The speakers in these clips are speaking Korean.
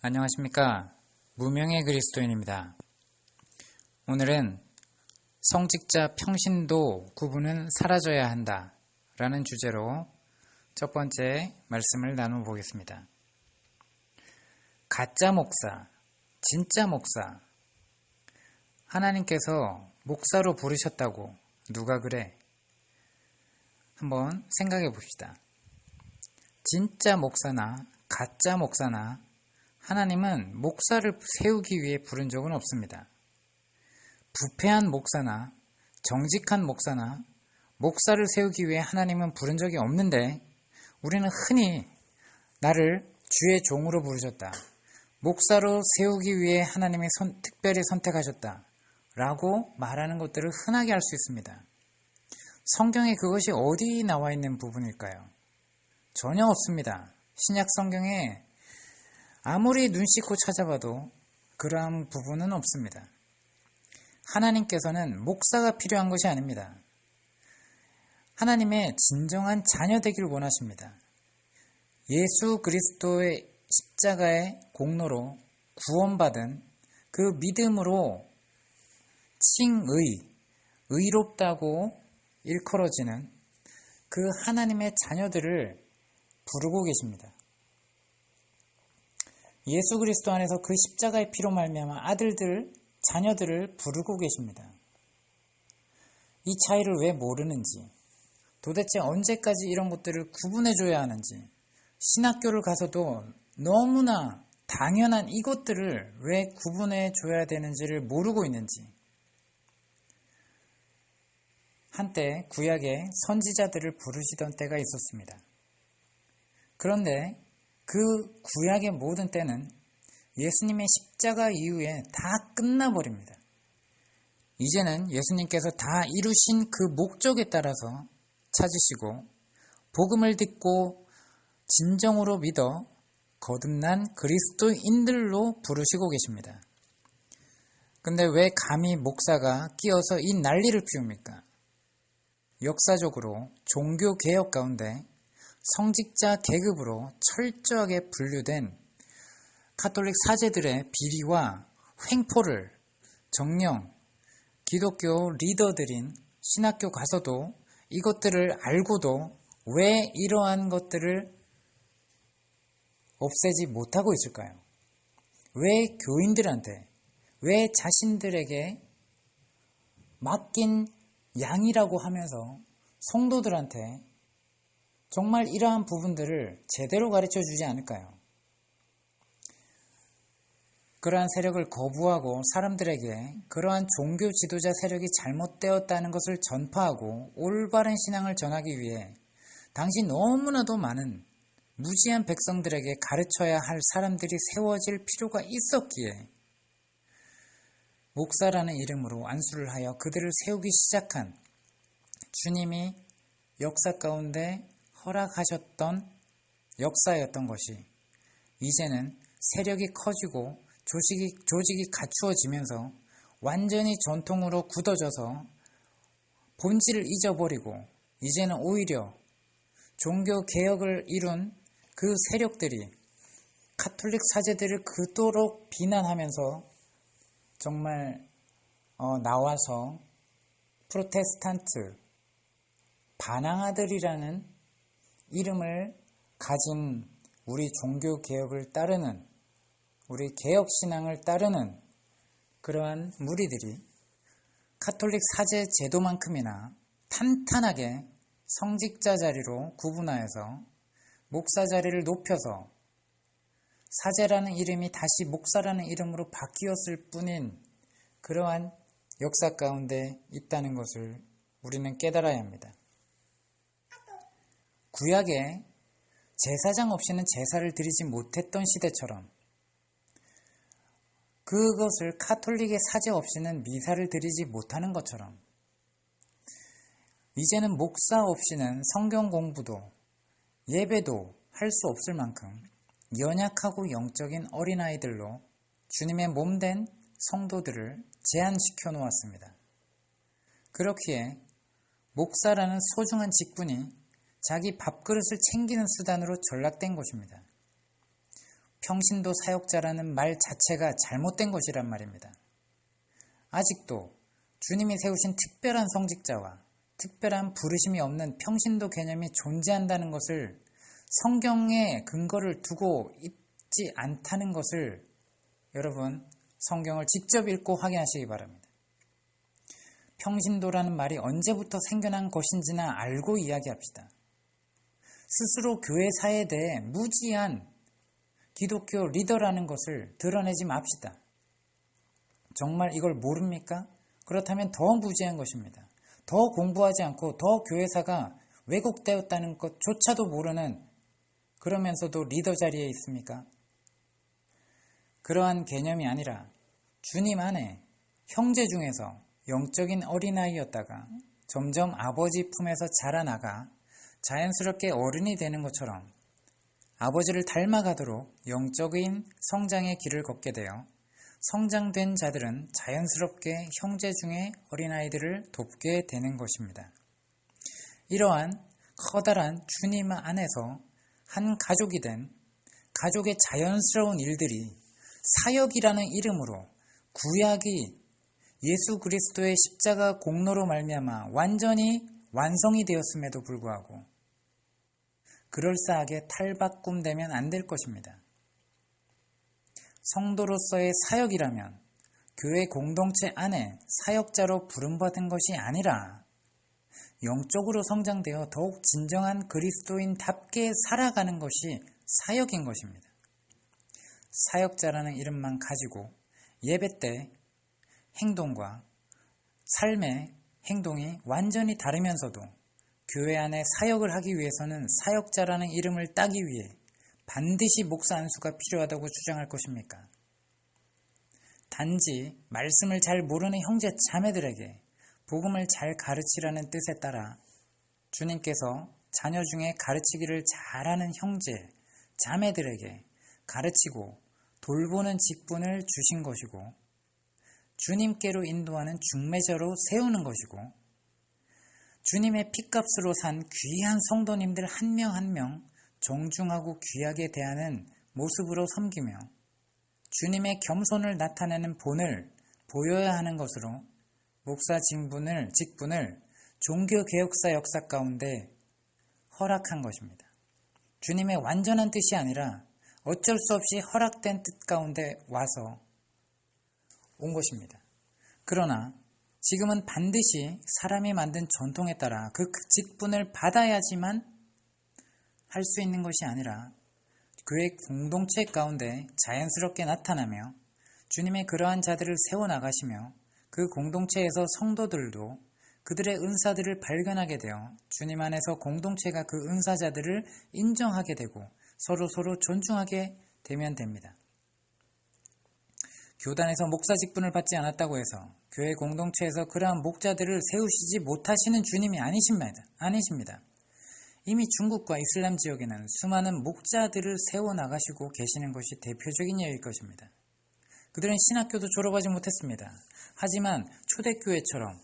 안녕하십니까. 무명의 그리스도인입니다. 오늘은 성직자 평신도 구분은 사라져야 한다 라는 주제로 첫 번째 말씀을 나눠보겠습니다. 가짜 목사, 진짜 목사, 하나님께서 목사로 부르셨다고 누가 그래? 한번 생각해 봅시다. 진짜 목사나 가짜 목사나 하나님은 목사를 세우기 위해 부른 적은 없습니다. 부패한 목사나 정직한 목사나 목사를 세우기 위해 하나님은 부른 적이 없는데 우리는 흔히 나를 주의 종으로 부르셨다. 목사로 세우기 위해 하나님이 특별히 선택하셨다. 라고 말하는 것들을 흔하게 할 수 있습니다. 성경에 그것이 어디 나와 있는 부분일까요? 전혀 없습니다. 신약 성경에 아무리 눈 씻고 찾아봐도 그러한 부분은 없습니다. 하나님께서는 목사가 필요한 것이 아닙니다. 하나님의 진정한 자녀 되길 원하십니다. 예수 그리스도의 십자가의 공로로 구원받은 그 믿음으로 칭의, 의롭다고 일컬어지는 그 하나님의 자녀들을 부르고 계십니다. 예수 그리스도 안에서 그 십자가의 피로 말미암아 아들들, 자녀들을 부르고 계십니다. 이 차이를 왜 모르는지, 도대체 언제까지 이런 것들을 구분해줘야 하는지, 신학교를 가서도 너무나 당연한 이것들을 왜 구분해줘야 되는지를 모르고 있는지, 한때 구약의 선지자들을 부르시던 때가 있었습니다. 그런데 그 구약의 모든 때는 예수님의 십자가 이후에 다 끝나버립니다. 이제는 예수님께서 다 이루신 그 목적에 따라서 찾으시고 복음을 듣고 진정으로 믿어 거듭난 그리스도인들로 부르시고 계십니다. 근데 왜 감히 목사가 끼어서 이 난리를 피웁니까? 역사적으로 종교개혁 가운데 성직자 계급으로 철저하게 분류된 가톨릭 사제들의 비리와 횡포를 정녕 기독교 리더들인 신학교 가서도 이것들을 알고도 왜 이러한 것들을 없애지 못하고 있을까요? 왜 교인들한테, 왜 자신들에게 맡긴 양이라고 하면서 성도들한테 정말 이러한 부분들을 제대로 가르쳐 주지 않을까요? 그러한 세력을 거부하고 사람들에게 그러한 종교 지도자 세력이 잘못되었다는 것을 전파하고 올바른 신앙을 전하기 위해 당시 너무나도 많은 무지한 백성들에게 가르쳐야 할 사람들이 세워질 필요가 있었기에 목사라는 이름으로 안수를 하여 그들을 세우기 시작한 주님이 역사 가운데 허락하셨던 역사였던 것이 이제는 세력이 커지고 조직이 갖추어지면서 완전히 전통으로 굳어져서 본질을 잊어버리고 이제는 오히려 종교개혁을 이룬 그 세력들이 가톨릭 사제들을 그토록 비난하면서 정말 나와서 프로테스탄트 반항아들이라는 이름을 가진 우리 종교개혁을 따르는 우리 개혁신앙을 따르는 그러한 무리들이 가톨릭 사제 제도만큼이나 탄탄하게 성직자 자리로 구분하여서 목사 자리를 높여서 사제라는 이름이 다시 목사라는 이름으로 바뀌었을 뿐인 그러한 역사 가운데 있다는 것을 우리는 깨달아야 합니다. 구약에 제사장 없이는 제사를 드리지 못했던 시대처럼 그것을 가톨릭의 사제 없이는 미사를 드리지 못하는 것처럼 이제는 목사 없이는 성경 공부도 예배도 할 수 없을 만큼 연약하고 영적인 어린아이들로 주님의 몸된 성도들을 제한시켜 놓았습니다. 그렇기에 목사라는 소중한 직분이 자기 밥그릇을 챙기는 수단으로 전락된 것입니다. 평신도 사역자라는 말 자체가 잘못된 것이란 말입니다. 아직도 주님이 세우신 특별한 성직자와 특별한 부르심이 없는 평신도 개념이 존재한다는 것을 성경에 근거를 두고 있지 않다는 것을 여러분 성경을 직접 읽고 확인하시기 바랍니다. 평신도라는 말이 언제부터 생겨난 것인지나 알고 이야기합시다. 스스로 교회사에 대해 무지한 기독교 리더라는 것을 드러내지 맙시다. 정말 이걸 모릅니까? 그렇다면 더 무지한 것입니다. 더 공부하지 않고 더 교회사가 왜곡되었다는 것조차도 모르는 그러면서도 리더 자리에 있습니까? 그러한 개념이 아니라 주님 안에 형제 중에서 영적인 어린아이였다가 점점 아버지 품에서 자라나가 자연스럽게 어른이 되는 것처럼 아버지를 닮아가도록 영적인 성장의 길을 걷게 되어 성장된 자들은 자연스럽게 형제 중에 어린아이들을 돕게 되는 것입니다. 이러한 커다란 주님 안에서 한 가족이 된 가족의 자연스러운 일들이 사역이라는 이름으로 구약이 예수 그리스도의 십자가 공로로 말미암아 완전히 완성이 되었음에도 불구하고 그럴싸하게 탈바꿈되면 안 될 것입니다. 성도로서의 사역이라면 교회 공동체 안에 사역자로 부름받은 것이 아니라 영적으로 성장되어 더욱 진정한 그리스도인답게 살아가는 것이 사역인 것입니다. 사역자라는 이름만 가지고 예배 때 행동과 삶의 행동이 완전히 다르면서도 교회 안에 사역을 하기 위해서는 사역자라는 이름을 따기 위해 반드시 목사 안수가 필요하다고 주장할 것입니까? 단지 말씀을 잘 모르는 형제 자매들에게 복음을 잘 가르치라는 뜻에 따라 주님께서 자녀 중에 가르치기를 잘하는 형제 자매들에게 가르치고 돌보는 직분을 주신 것이고 주님께로 인도하는 중매자로 세우는 것이고 주님의 핏값으로 산 귀한 성도님들 한 명 한 명 정중하고 귀하게 대하는 모습으로 섬기며 주님의 겸손을 나타내는 본을 보여야 하는 것으로 목사 직분을 종교개혁사 역사 가운데 허락한 것입니다. 주님의 완전한 뜻이 아니라 어쩔 수 없이 허락된 뜻 가운데 와서 온 것입니다. 그러나 지금은 반드시 사람이 만든 전통에 따라 그 직분을 받아야지만 할 수 있는 것이 아니라 교회 공동체 가운데 자연스럽게 나타나며 주님의 그러한 자들을 세워나가시며 그 공동체에서 성도들도 그들의 은사들을 발견하게 되어 주님 안에서 공동체가 그 은사자들을 인정하게 되고 서로 존중하게 되면 됩니다. 교단에서 목사 직분을 받지 않았다고 해서 교회 공동체에서 그러한 목자들을 세우시지 못하시는 주님이 아니십니다. 이미 중국과 이슬람 지역에는 수많은 목자들을 세워나가시고 계시는 것이 대표적인 예일 것입니다. 그들은 신학교도 졸업하지 못했습니다. 하지만 초대교회처럼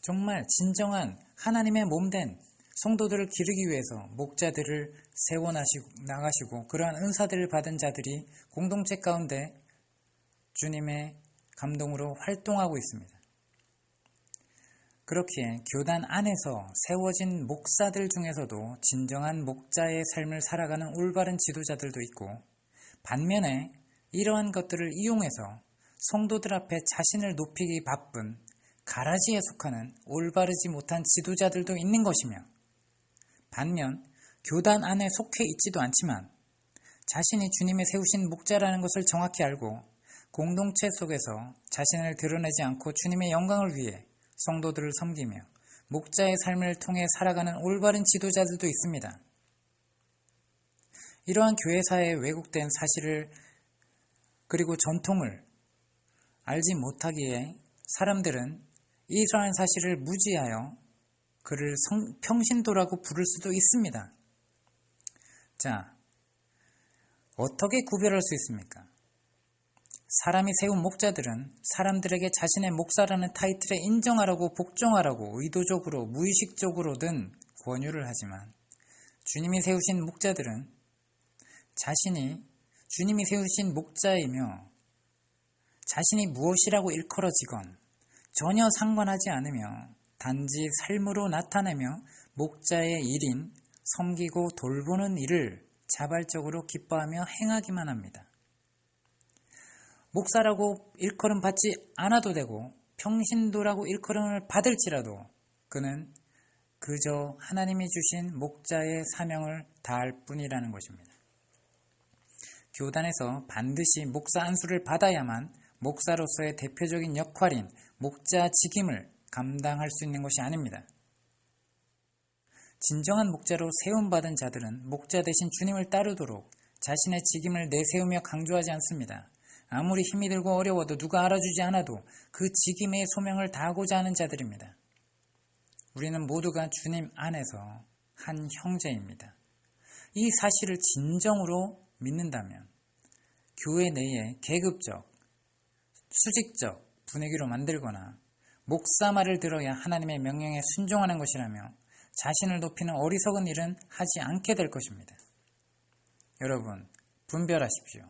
정말 진정한 하나님의 몸된 성도들을 기르기 위해서 목자들을 세워나가시고 그러한 은사들을 받은 자들이 공동체 가운데 주님의 감동으로 활동하고 있습니다. 그렇기에 교단 안에서 세워진 목사들 중에서도 진정한 목자의 삶을 살아가는 올바른 지도자들도 있고 반면에 이러한 것들을 이용해서 성도들 앞에 자신을 높이기 바쁜 가라지에 속하는 올바르지 못한 지도자들도 있는 것이며 반면 교단 안에 속해 있지도 않지만 자신이 주님의 세우신 목자라는 것을 정확히 알고 공동체 속에서 자신을 드러내지 않고 주님의 영광을 위해 성도들을 섬기며 목자의 삶을 통해 살아가는 올바른 지도자들도 있습니다. 이러한 교회사의 왜곡된 사실을 그리고 전통을 알지 못하기에 사람들은 이러한 사실을 무지하여 그를 평신도라고 부를 수도 있습니다. 자, 어떻게 구별할 수 있습니까? 사람이 세운 목자들은 사람들에게 자신의 목사라는 타이틀에 인정하라고 복종하라고 의도적으로 무의식적으로든 권유를 하지만 주님이 세우신 목자들은 자신이 주님이 세우신 목자이며 자신이 무엇이라고 일컬어지건 전혀 상관하지 않으며 단지 삶으로 나타내며 목자의 일인 섬기고 돌보는 일을 자발적으로 기뻐하며 행하기만 합니다. 목사라고 일컬음 받지 않아도 되고 평신도라고 일컬음을 받을지라도 그는 그저 하나님이 주신 목자의 사명을 다할 뿐이라는 것입니다. 교단에서 반드시 목사 안수를 받아야만 목사로서의 대표적인 역할인 목자 직임을 감당할 수 있는 것이 아닙니다. 진정한 목자로 세움받은 자들은 목자 대신 주님을 따르도록 자신의 직임을 내세우며 강조하지 않습니다. 아무리 힘이 들고 어려워도 누가 알아주지 않아도 그 직임의 소명을 다하고자 하는 자들입니다. 우리는 모두가 주님 안에서 한 형제입니다. 이 사실을 진정으로 믿는다면 교회 내에 계급적, 수직적 분위기로 만들거나 목사 말을 들어야 하나님의 명령에 순종하는 것이라며 자신을 높이는 어리석은 일은 하지 않게 될 것입니다. 여러분, 분별하십시오.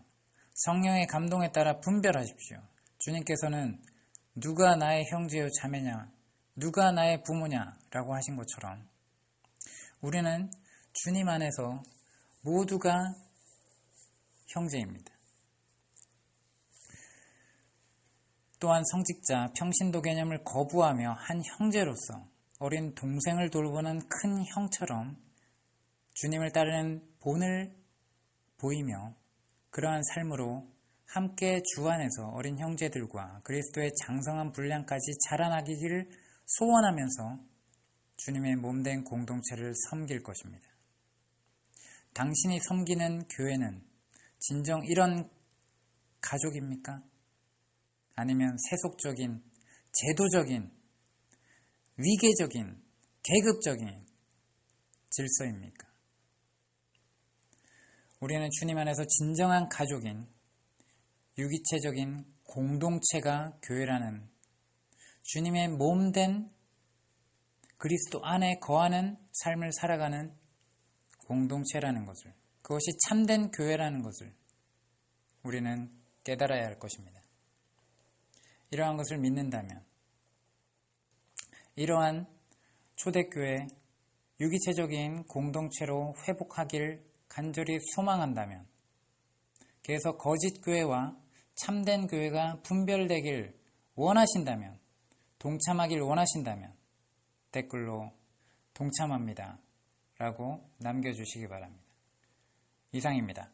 성령의 감동에 따라 분별하십시오. 주님께서는 누가 나의 형제요 자매냐, 누가 나의 부모냐 라고 하신 것처럼 우리는 주님 안에서 모두가 형제입니다. 또한 성직자, 평신도 개념을 거부하며 한 형제로서 어린 동생을 돌보는 큰 형처럼 주님을 따르는 본을 보이며 그러한 삶으로 함께 주 안에서 어린 형제들과 그리스도의 장성한 분량까지 자라나기를 소원하면서 주님의 몸된 공동체를 섬길 것입니다. 당신이 섬기는 교회는 진정 이런 가족입니까? 아니면 세속적인, 제도적인, 위계적인, 계급적인 질서입니까? 우리는 주님 안에서 진정한 가족인 유기체적인 공동체가 교회라는 주님의 몸된 그리스도 안에 거하는 삶을 살아가는 공동체라는 것을, 그것이 참된 교회라는 것을 우리는 깨달아야 할 것입니다. 이러한 것을 믿는다면, 이러한 초대교회 유기체적인 공동체로 회복하길 간절히 소망한다면, 그래서 거짓 교회와 참된 교회가 분별되길 원하신다면, 동참하길 원하신다면 댓글로 동참합니다 라고 남겨주시기 바랍니다. 이상입니다.